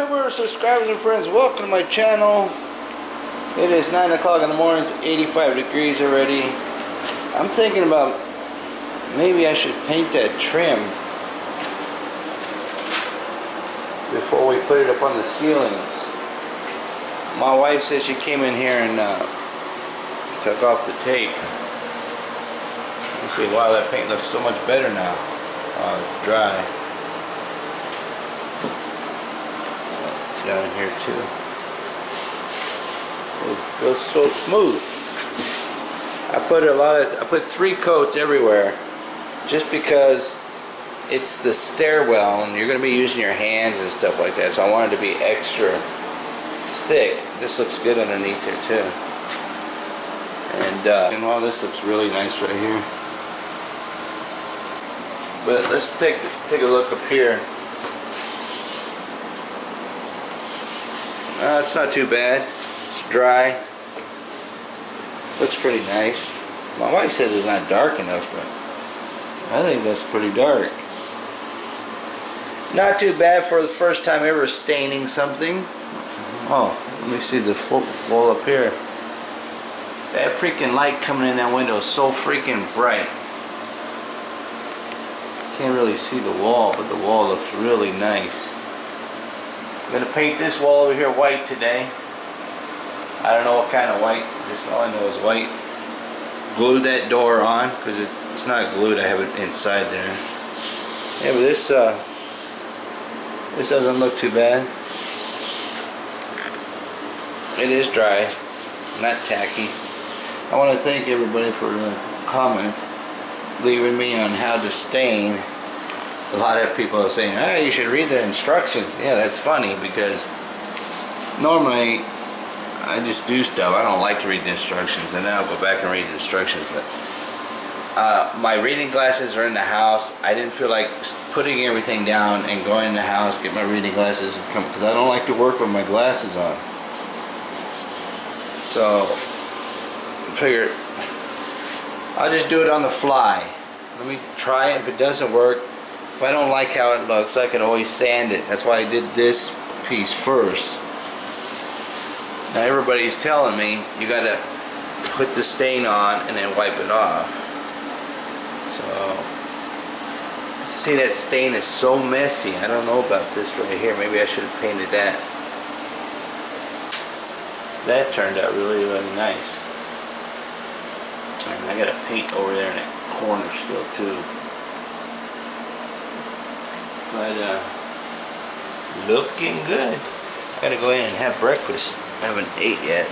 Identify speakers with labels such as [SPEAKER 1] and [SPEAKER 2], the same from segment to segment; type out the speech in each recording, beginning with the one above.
[SPEAKER 1] YouTubers, subscribers, and friends, welcome to my channel. It is 9 o'clock in the morning, it's 85 degrees already. I'm thinking about maybe I should paint that trim before we put it up on the ceilings. My wife said she came in here and took off the tape. You see, wow, that paint looks so much better now. Oh, it's dry. Down here too. It feels so smooth. I put 3 coats everywhere just because it's the stairwell and you're going to be using your hands and stuff like that, so I wanted to be extra thick. This looks good underneath here too. And well, this looks really nice right here. But let's take a look up here. It's not too bad. It's dry. Looks pretty nice. My wife says it's not dark enough, but I think that's pretty dark. Not too bad for the first time ever staining something. Oh, let me see the wall up here. That freaking light coming in that window is so freaking bright. Can't really see the wall, but the wall looks really nice. I'm going to paint this wall over here white today. I don't know what kind of white, just all I know is white. Glue that door on, because it's not glued, I have it inside there. Yeah, but this doesn't look too bad. It is dry, not tacky. I want to thank everybody for the comments, leaving me on how to stain. A lot of people are saying, "Oh, you should read the instructions." Yeah, that's funny because normally I just do stuff. I don't like to read the instructions, and then I'll go back and read the instructions. But my reading glasses are in the house. I didn't feel like putting everything down and going in the house, get my reading glasses, and come, because I don't like to work with my glasses on. So I figured I'll just do it on the fly. Let me try it. If it doesn't work, if I don't like how it looks, I can always sand it. That's why I did this piece first. Now everybody's telling me you gotta put the stain on and then wipe it off. So, see, that stain is so messy. I don't know about this right here. Maybe I should have painted that. That turned out really, really nice. And I gotta paint over there in that corner still too. But looking good. I gotta go in and have breakfast. I haven't ate yet.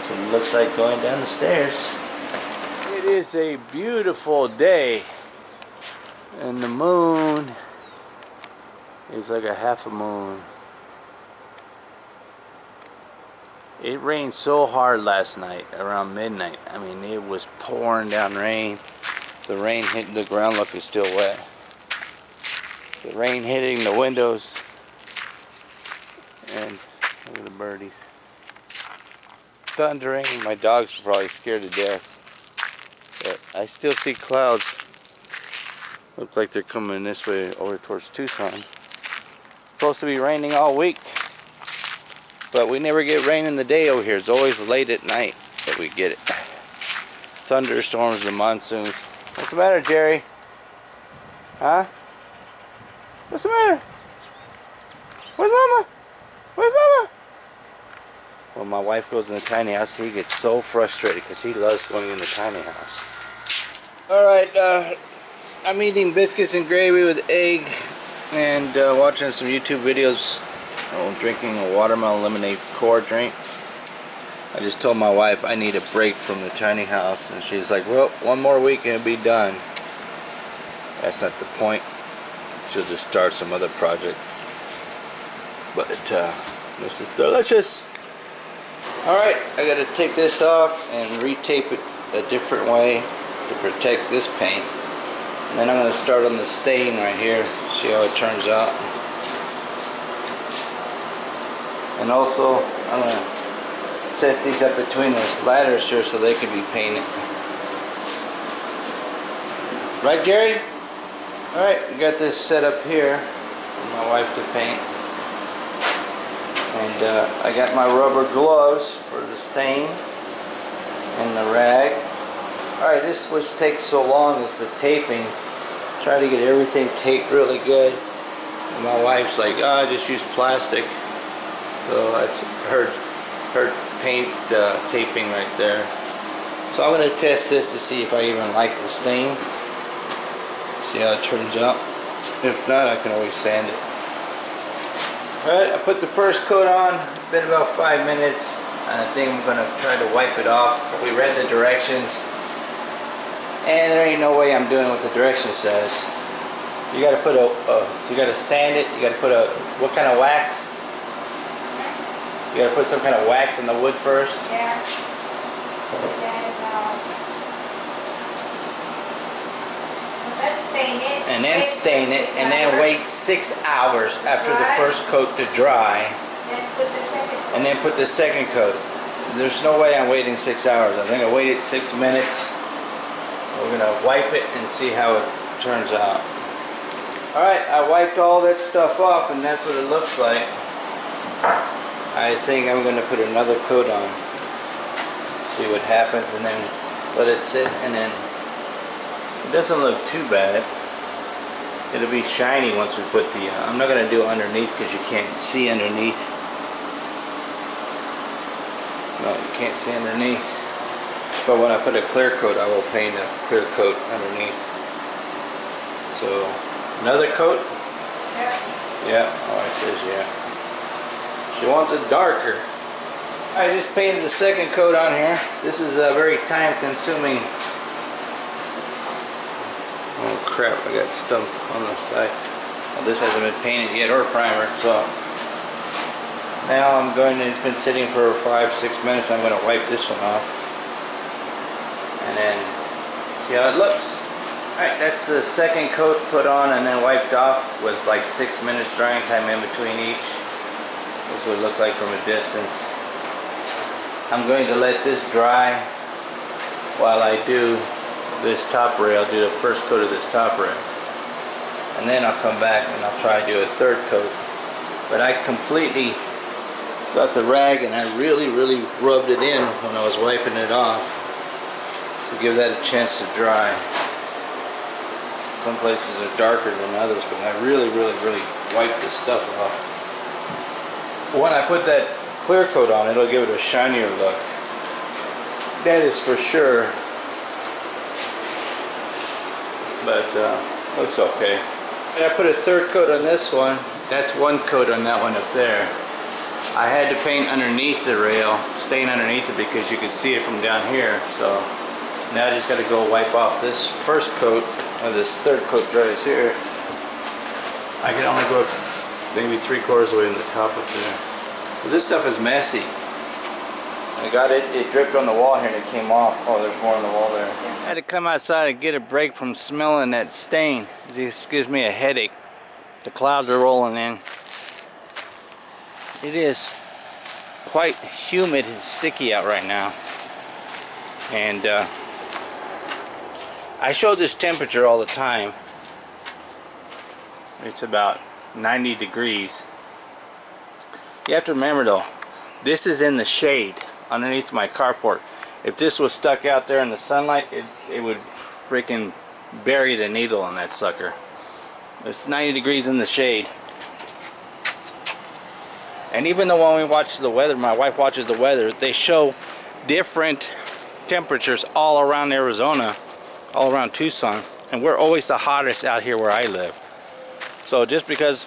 [SPEAKER 1] So it looks like going down the stairs. It is a beautiful day, and the moon is like a half a moon. It rained so hard last night around midnight. I mean, it was pouring down rain. The rain hitting the ground, look, it's still wet. The rain hitting the windows. And look at the birdies. Thundering. My dogs are probably scared to death. But I still see clouds. Look like they're coming this way over towards Tucson. Supposed to be raining all week. But we never get rain in the day over here. It's always late at night that we get it. Thunderstorms and monsoons. What's the matter, Jerry? Huh? What's the matter? Where's Mama? Where's Mama? When my wife goes in the tiny house, he gets so frustrated because he loves going in the tiny house. Alright, I'm eating biscuits and gravy with egg and watching some YouTube videos. I'm drinking a watermelon lemonade core drink. I just told my wife I need a break from the tiny house, and she's like, well, one more week and it'll be done. That's not the point. She'll just start some other project. But this is delicious. Alright, I gotta take this off and retape it a different way to protect this paint. And then I'm gonna start on the stain right here, see how it turns out. And also, I'm gonna set these up between the ladders here so they can be painted. Right, Jerry? Alright, we got this set up here for my wife to paint. And I got my rubber gloves for the stain and the rag. Alright, this was takes so long is the taping. Try to get everything taped really good. And my wife's like, oh, just use plastic. So that's her paint taping right there. So I'm going to test this to see if I even like the stain. See how it turns out. If not, I can always sand it. Alright, I put the first coat on. It's been about 5 minutes. I think I'm going to try to wipe it off. We read the directions. And there ain't no way I'm doing what the direction says. You got to put you got to sand it. You got to put what kind of wax? You got to put some kind of wax in the wood first.
[SPEAKER 2] Yeah.
[SPEAKER 1] And then stain it, and then wait 6 hours after the first coat to dry. And then put the second coat. There's no way I'm waiting 6 hours. I think I waited 6 minutes. We're gonna wipe it and see how it turns out. Alright, I wiped all that stuff off and that's what it looks like. I think I'm gonna put another coat on. See what happens and then let it sit, and then it doesn't look too bad. It'll be shiny once we put the I'm not gonna do it underneath because you can't see underneath. No, you can't see underneath. But when I put a clear coat, I will paint a clear coat underneath. So, another coat?
[SPEAKER 2] Yeah.
[SPEAKER 1] Yeah, oh, it says yeah. She wants it darker. I just painted the second coat on here. This is a very time-consuming. Oh crap! I got stuff on the side. Well, this hasn't been painted yet or primer, so now I'm going to. It's been sitting for 5-6 minutes. I'm going to wipe this one off, and then see how it looks. All right, that's the second coat put on and then wiped off with like 6 minutes drying time in between each. This is what it looks like from a distance. I'm going to let this dry while I do this top rail, do the first coat of this top rail. And then I'll come back and I'll try to do a third coat. But I completely got the rag and I really rubbed it in when I was wiping it off to give that a chance to dry. Some places are darker than others, but I really wiped this stuff off. When I put that clear coat on, it'll give it a shinier look. That is for sure. But looks okay. And I put a third coat on this one. That's one coat on that one up there. I had to paint underneath the rail, stain underneath it because you can see it from down here. So now I just got to go wipe off this first coat, or this third coat dries here. I can only go maybe 3/4 of the way in the top up there. But this stuff is messy. I got it, it dripped on the wall here and it came off. Oh, there's more on the wall there. I had to come outside and get a break from smelling that stain. This gives me a headache. The clouds are rolling in. It is quite humid and sticky out right now. And I show this temperature all the time. It's about 90 degrees. You have to remember though, this is in the shade underneath my carport. If this was stuck out there in the sunlight, it would freaking bury the needle on that sucker. It's 90 degrees in the shade. And even though when we watch the weather, my wife watches the weather, they show different temperatures all around Arizona, all around Tucson, and we're always the hottest out here where I live. So just because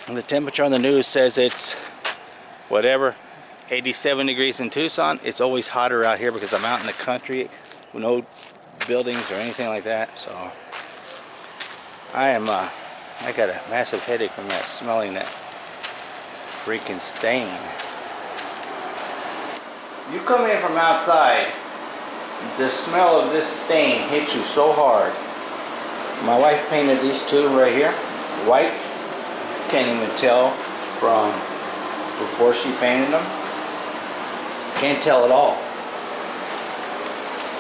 [SPEAKER 1] the temperature on the news says it's whatever, 87 degrees in Tucson, it's always hotter out here because I'm out in the country with no buildings or anything like that. So I got a massive headache from that, smelling that freaking stain. You come in from outside, the smell of this stain hits you so hard. My wife painted these two right here white. Can't even tell from before she painted them. Can't tell at all.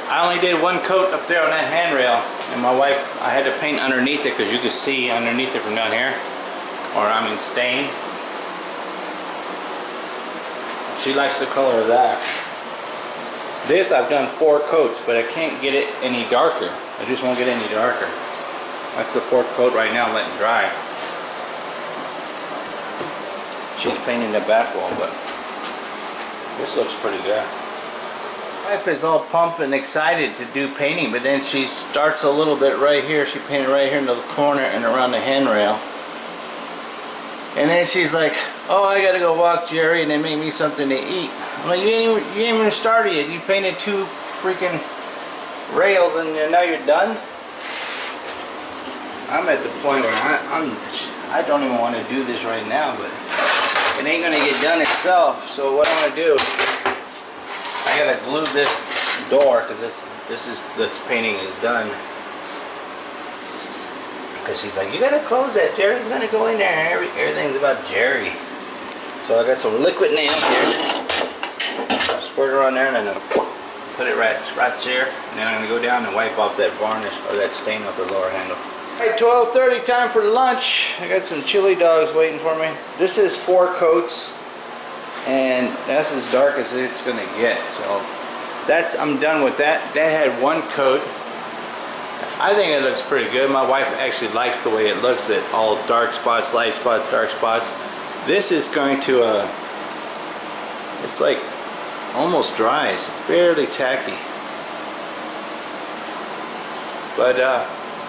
[SPEAKER 1] I only did one coat up there on that handrail. And my wife, I had to paint underneath it because you could see underneath it from down here. Or I mean stain. She likes the color of that. This I've done 4 coats, but I can't get it any darker. I just won't get it any darker. That's the 4th coat right now, letting dry. She's painting the back wall, but this looks pretty good. My wife is all pumped and excited to do painting, but then she starts a little bit right here. She painted right here into the corner and around the handrail. And then she's like, oh, I gotta go walk Jerry and then make me something to eat. I'm like, you ain't even started yet. You painted 2 freaking rails and now you're done? I'm at the point where I don't even want to do this right now, but it ain't gonna get done itself. So what I'm gonna do, I gotta glue this door because this painting is done. Because she's like, you gotta close that. Jerry's gonna go in there. Everything's about Jerry. So I got some liquid nails here. Squirt it on there and then put it right there. And then I'm gonna go down and wipe off that varnish or that stain off the lower handle. Alright, 12:30, time for lunch. I got some chili dogs waiting for me. This is 4 coats, and that's as dark as it's gonna get. So I'm done with that. That had 1 coat. I think it looks pretty good. My wife actually likes the way it looks, that all dark spots, light spots, dark spots. This is going to, it's like almost dry. It's barely tacky. But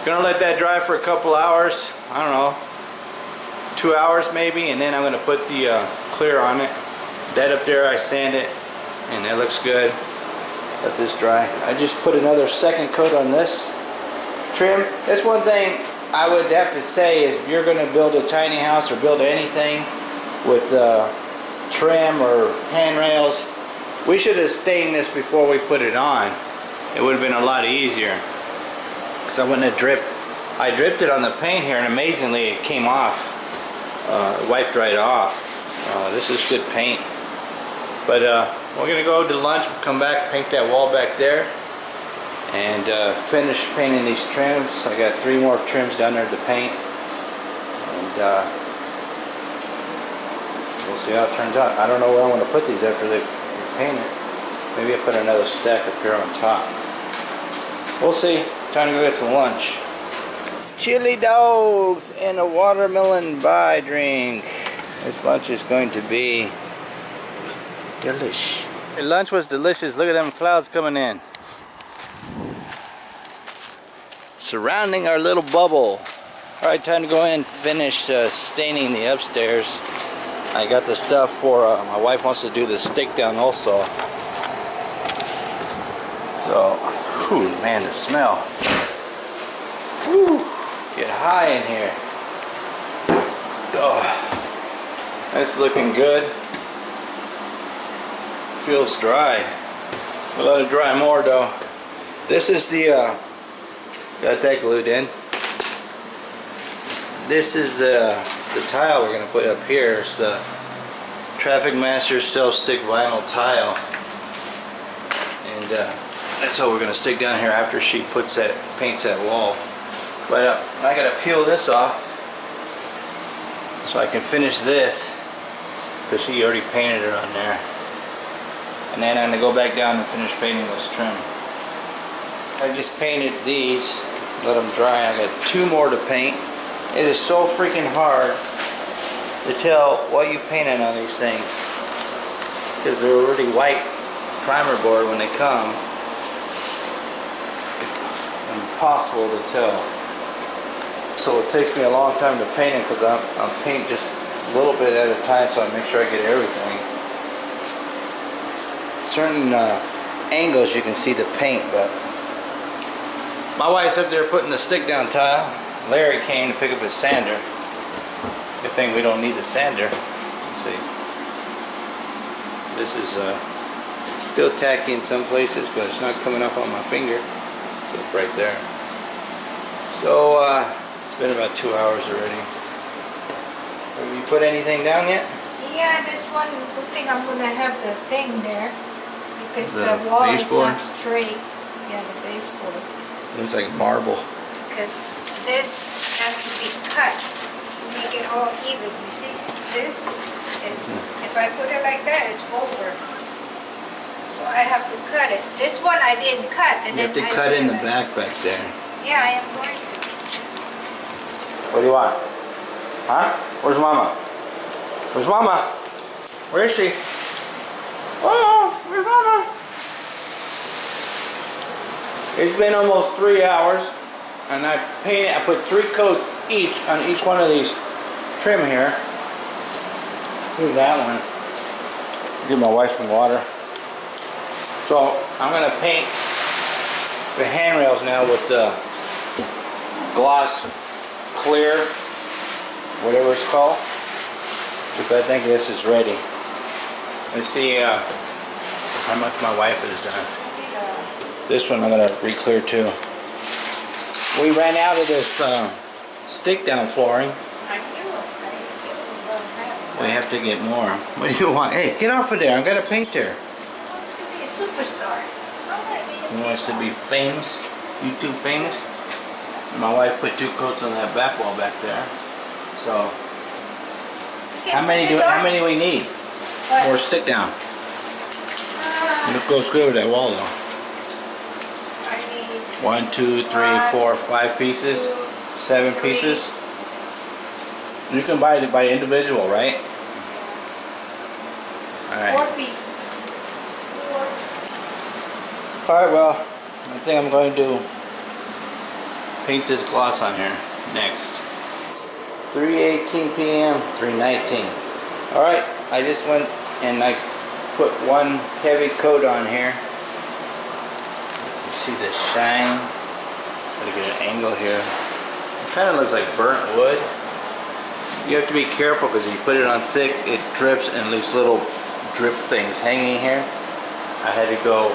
[SPEAKER 1] gonna let that dry for a couple hours. I don't know, 2 hours maybe, and then I'm gonna put the clear on it. That up there, I sand it, and that looks good. Let this dry. I just put another 2nd coat on this trim. That's one thing I would have to say is if you're going to build a tiny house or build anything with trim or handrails, we should have stained this before we put it on. It would have been a lot easier. Because I wouldn't have dripped. I dripped it on the paint here and amazingly it came off. Wiped right off. This is good paint. But we're going to go to lunch, come back, paint that wall back there. And finish painting these trims. I got 3 more trims down there to paint, and we'll see how it turns out. I don't know where I want to put these after they paint it. Maybe I put another stack up here on top. We'll see. Time to go get some lunch. Chili dogs and a watermelon bar drink. This lunch is going to be delish. The lunch was delicious. Look at them clouds coming in. Surrounding our little bubble. Alright, time to go in and finish staining the upstairs. I got the stuff for, my wife wants to do the stick down also. So, whew, man, the smell. Whew, get high in here. Oh, that's looking good. Feels dry. We'll let it dry more though. This is the, got that glued in. This is the tile we're going to put up here. It's the Traffic Master self-stick vinyl tile. And that's what we're going to stick down here after she paints that wall. But I got to peel this off so I can finish this because she already painted it on there. And then I'm going to go back down and finish painting this trim. I just painted these, let them dry. I got 2 more to paint. It is so freaking hard to tell what you painted on these things because they're already white primer board when they come. Impossible to tell. So it takes me a long time to paint it because I'm paint just a little bit at a time so I make sure I get everything. Certain angles you can see the paint, but my wife's up there putting the stick down tile. Larry came to pick up his sander. Good thing we don't need the sander. Let's see. This is still tacky in some places, but it's not coming up on my finger. So it's right there. So it's been about 2 hours already. Have you put anything down yet?
[SPEAKER 2] Yeah, this one, good thing I'm going to have the thing there because
[SPEAKER 1] The
[SPEAKER 2] the wall is
[SPEAKER 1] baseboard?
[SPEAKER 2] not straight. Yeah, the baseboard.
[SPEAKER 1] Looks like marble.
[SPEAKER 2] Because this has to be cut to make it all even. You see, this is, if I put it like that, it's over. So I have to cut it. This one I didn't cut. And
[SPEAKER 1] You have to
[SPEAKER 2] then I
[SPEAKER 1] cut in the
[SPEAKER 2] realized-
[SPEAKER 1] back there.
[SPEAKER 2] Yeah, I am going to.
[SPEAKER 1] What do you want? Huh? Where's Mama? Where's Mama? Where is she? Oh, where's Mama? It's been almost 3 hours, and I painted. I put 3 coats each on each one of these trim here. Look at that one. Give my wife some water. So I'm gonna paint the handrails now with the gloss clear, whatever it's called, because I think this is ready. Let's see how much my wife has done. This one I'm gonna re-clear too. We ran out of this stick down flooring.
[SPEAKER 2] I do.
[SPEAKER 1] We have to get more. What do you want? Hey, get off of there! I got to paint there.
[SPEAKER 2] Wants to be a superstar.
[SPEAKER 1] He wants to be famous, YouTube famous. My wife put 2 coats on that back wall back there. So how many we need?
[SPEAKER 2] What?
[SPEAKER 1] Or stick down. Let's go screw with that wall though.
[SPEAKER 2] I need
[SPEAKER 1] 1, 2, 3, 4, 5 pieces, 7
[SPEAKER 2] 3.
[SPEAKER 1] pieces. You can buy it by individual, right? All
[SPEAKER 2] 4
[SPEAKER 1] right.
[SPEAKER 2] pieces. 4.
[SPEAKER 1] All right. Well, I think I'm going to paint this gloss on here next. 3:18 p.m. 3:19. All right. I just went and I put 1 heavy coat on here. You see the shine. Gotta get an angle here. It kind of looks like burnt wood. You have to be careful because if you put it on thick, it drips and leaves little drip things hanging here. I had to go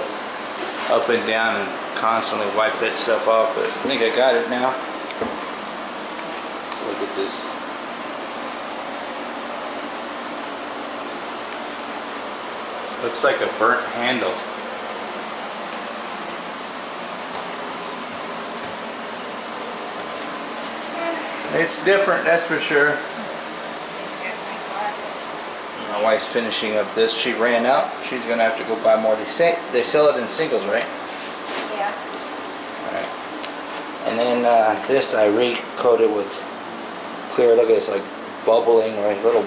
[SPEAKER 1] up and down and constantly wipe that stuff off, but I think I got it now. Look at this. Looks like a burnt handle. It's different, that's for sure.
[SPEAKER 2] Get my glasses.
[SPEAKER 1] My wife's finishing up this. She ran out. She's gonna have to go buy more. They sell it in singles, right?
[SPEAKER 2] Yeah.
[SPEAKER 1] Alright. And then this I re-coated with clear. Look at this, like bubbling, right? Little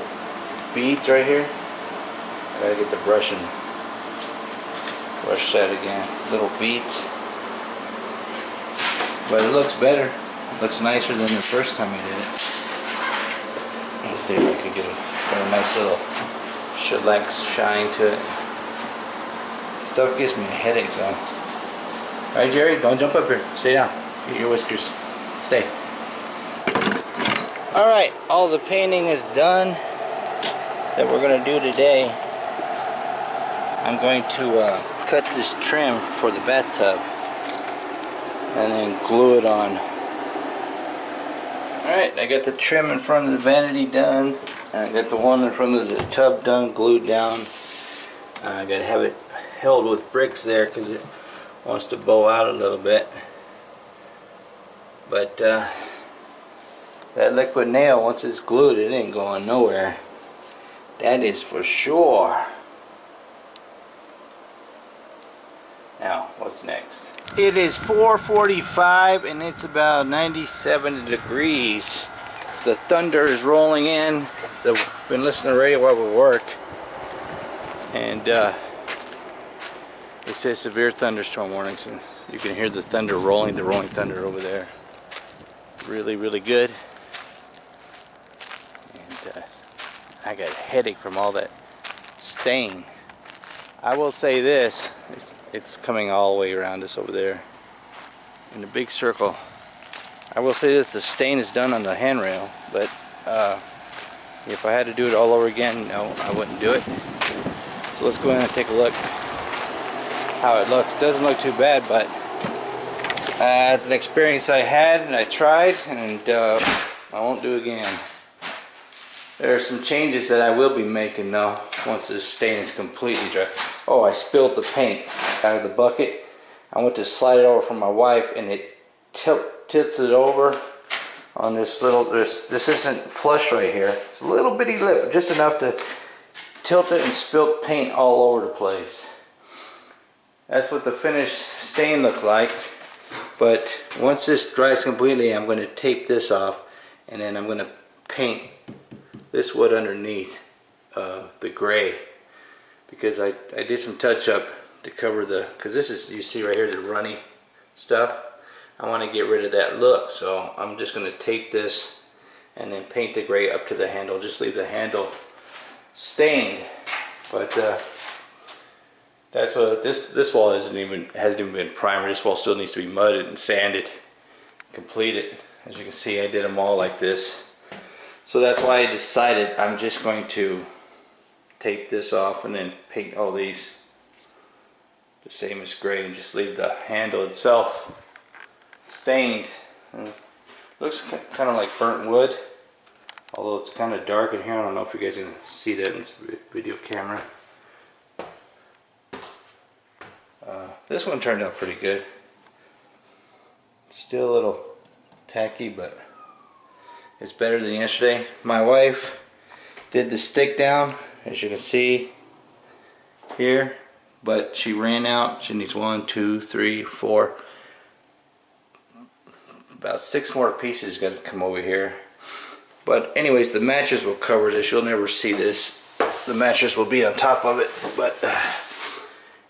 [SPEAKER 1] beads right here. I gotta get the brush and brush that again. Little beads. But it looks better. It looks nicer than the first time I did it. Let's see if I can get it. It's got a nice little shellac shine to it. Stuff gives me a headache though. Alright Jerry, don't jump up here. Stay down. Get your whiskers. Stay. Alright, all the painting is done that we're going to do today. I'm going to cut this trim for the bathtub and then glue it on. Alright, I got the trim in front of the vanity done. I got the one in front of the tub done, glued down. I got to have it held with bricks there because it wants to bow out a little bit. But that liquid nail, once it's glued, it ain't going nowhere. That is for sure. Now, what's next? It is 4:45 and it's about 97 degrees. The thunder is rolling in. I've been listening to the radio while we work. And it says severe thunderstorm warnings. And you can hear the thunder rolling, the rolling thunder over there. Really, really good. And I got a headache from all that stain. I will say this, it's coming all the way around us over there in a big circle. I will say this, the stain is done on the handrail, but if I had to do it all over again, no, I wouldn't do it. So let's go in and take a look how it looks. It doesn't look too bad, but it's an experience I had and I tried, and I won't do it again. There are some changes that I will be making though once the stain is completely dry. Oh, I spilled the paint out of the bucket. I went to slide it over for my wife and it tilt it over on this little, this isn't flush right here. It's a little bitty lip, just enough to tilt it and spilt paint all over the place. That's what the finished stain looked like. But once this dries completely, I'm going to tape this off, and then I'm going to paint this wood underneath the gray, because I did some touch up to cover the, because this is, you see right here, the runny stuff. I want to get rid of that look, so I'm just going to tape this and then paint the gray up to the handle. Just leave the handle stained. But that's what this wall hasn't even been primed. This wall still needs to be mudded and sanded, completed. As you can see, I did them all like this. So that's why I decided I'm just going to tape this off and then paint all these the same as gray and just leave the handle itself stained. Looks kind of like burnt wood, although it's kind of dark in here. I don't know if you guys can see that in this video camera. This one turned out pretty good. Still a little tacky, but it's better than yesterday. My wife did the stick down, as you can see here, but she ran out. She needs 1, 2, 3, 4, about 6 more pieces got to come over here. But anyways, the mattress will cover this. You'll never see this. The mattress will be on top of it. But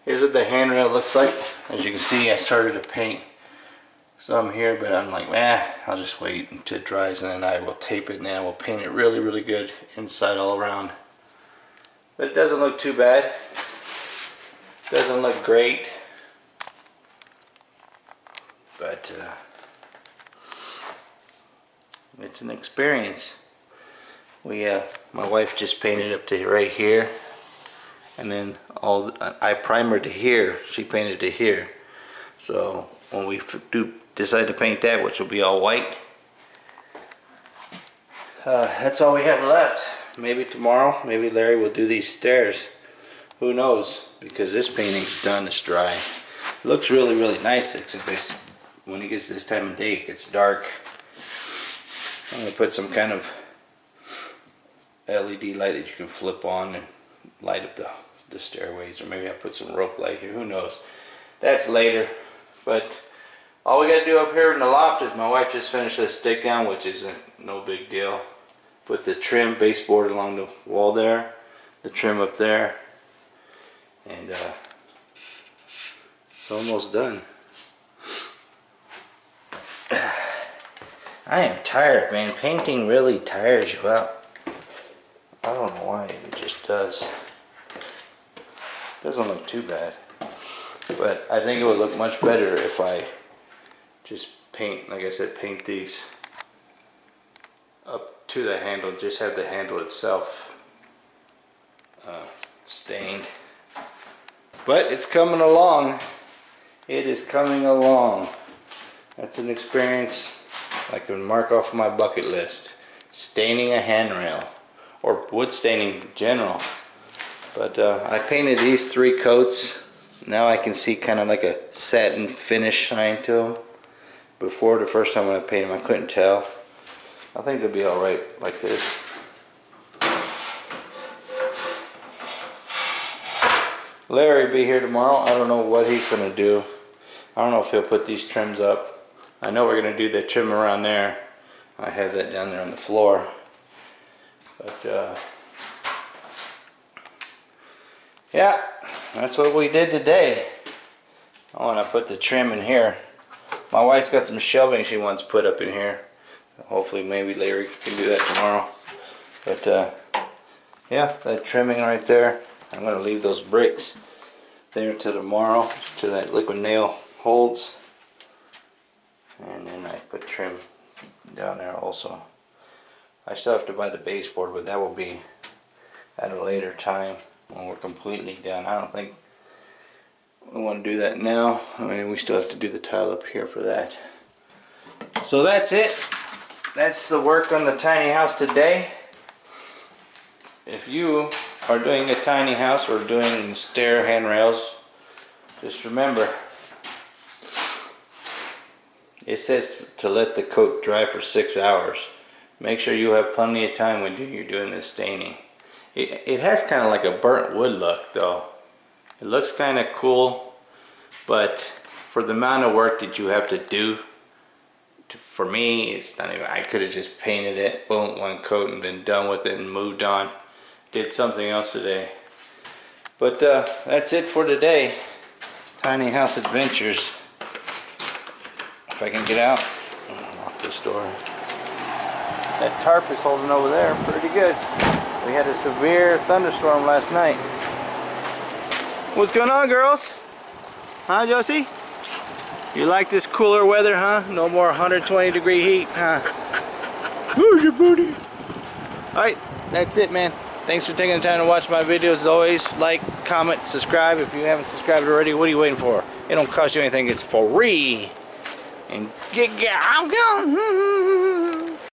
[SPEAKER 1] here's what the handrail looks like. As you can see, I started to paint some here, but I'm like, I'll just wait until it dries, and then I will tape it, and then I will paint it really, really good inside all around. But it doesn't look too bad. Doesn't look great. But it's an experience. My wife just painted up to right here, and then I primered to here. She painted to here. So when we decide to paint that, which will be all white, that's all we have left. Maybe tomorrow, maybe Larry will do these stairs. Who knows? Because this painting's done, it's dry. It looks really, really nice, except when it gets this time of day, it gets dark. I'm going to put some kind of LED light that you can flip on and light up the stairways, or maybe I'll put some rope light here, who knows. That's later. But all we got to do up here in the loft is my wife just finished this stick down, which isn't no big deal. Put the trim baseboard along the wall there, the trim up there, and it's almost done. I am tired, man. Painting really tires you out. I don't know why, it just does. Doesn't look too bad, but I think it would look much better if I just paint, like I said, paint these up to the handle, just have the handle itself stained. But it's coming along. It is coming along. That's an experience I can mark off my bucket list. Staining a handrail, or wood staining in general. But I painted these 3 coats. Now I can see kind of like a satin finish shine to them. Before, the first time when I painted them, I couldn't tell. I think they'll be alright like this. Larry will be here tomorrow. I don't know what he's going to do. I don't know if he'll put these trims up. I know we're going to do the trim around there. I have that down there on the floor. But yeah, that's what we did today. I want to put the trim in here. My wife's got some shelving she wants put up in here. Hopefully maybe Larry can do that tomorrow. But yeah, that trimming right there. I'm going to leave those bricks there till tomorrow, till that liquid nail holds. And then I put trim down there also. I still have to buy the baseboard, but that will be at a later time when we're completely done. I don't think we want to do that now. I mean, we still have to do the tile up here for that. So that's it. That's the work on the tiny house today. If you are doing a tiny house or doing stair handrails, just remember, It says to let the coat dry for 6 hours. Make sure you have plenty of time when you're doing this staining. It has kind of like a burnt wood look though. It looks kind of cool, but for the amount of work that you have to do, for me, it's not even, I could have just painted it, boom, one coat and been done with it and moved on. Did something else today. But that's it for today. Tiny House Adventures. If I can get out, lock this door. That tarp is holding over there pretty good. We had a severe thunderstorm last night. What's going on, girls? Huh, Josie? You like this cooler weather, huh? No more 120-degree heat, huh? Where's your booty? Alright, that's it, man. Thanks for taking the time to watch my videos. As always, like, comment, subscribe. If you haven't subscribed already, what are you waiting for? It don't cost you anything. It's free. And get out.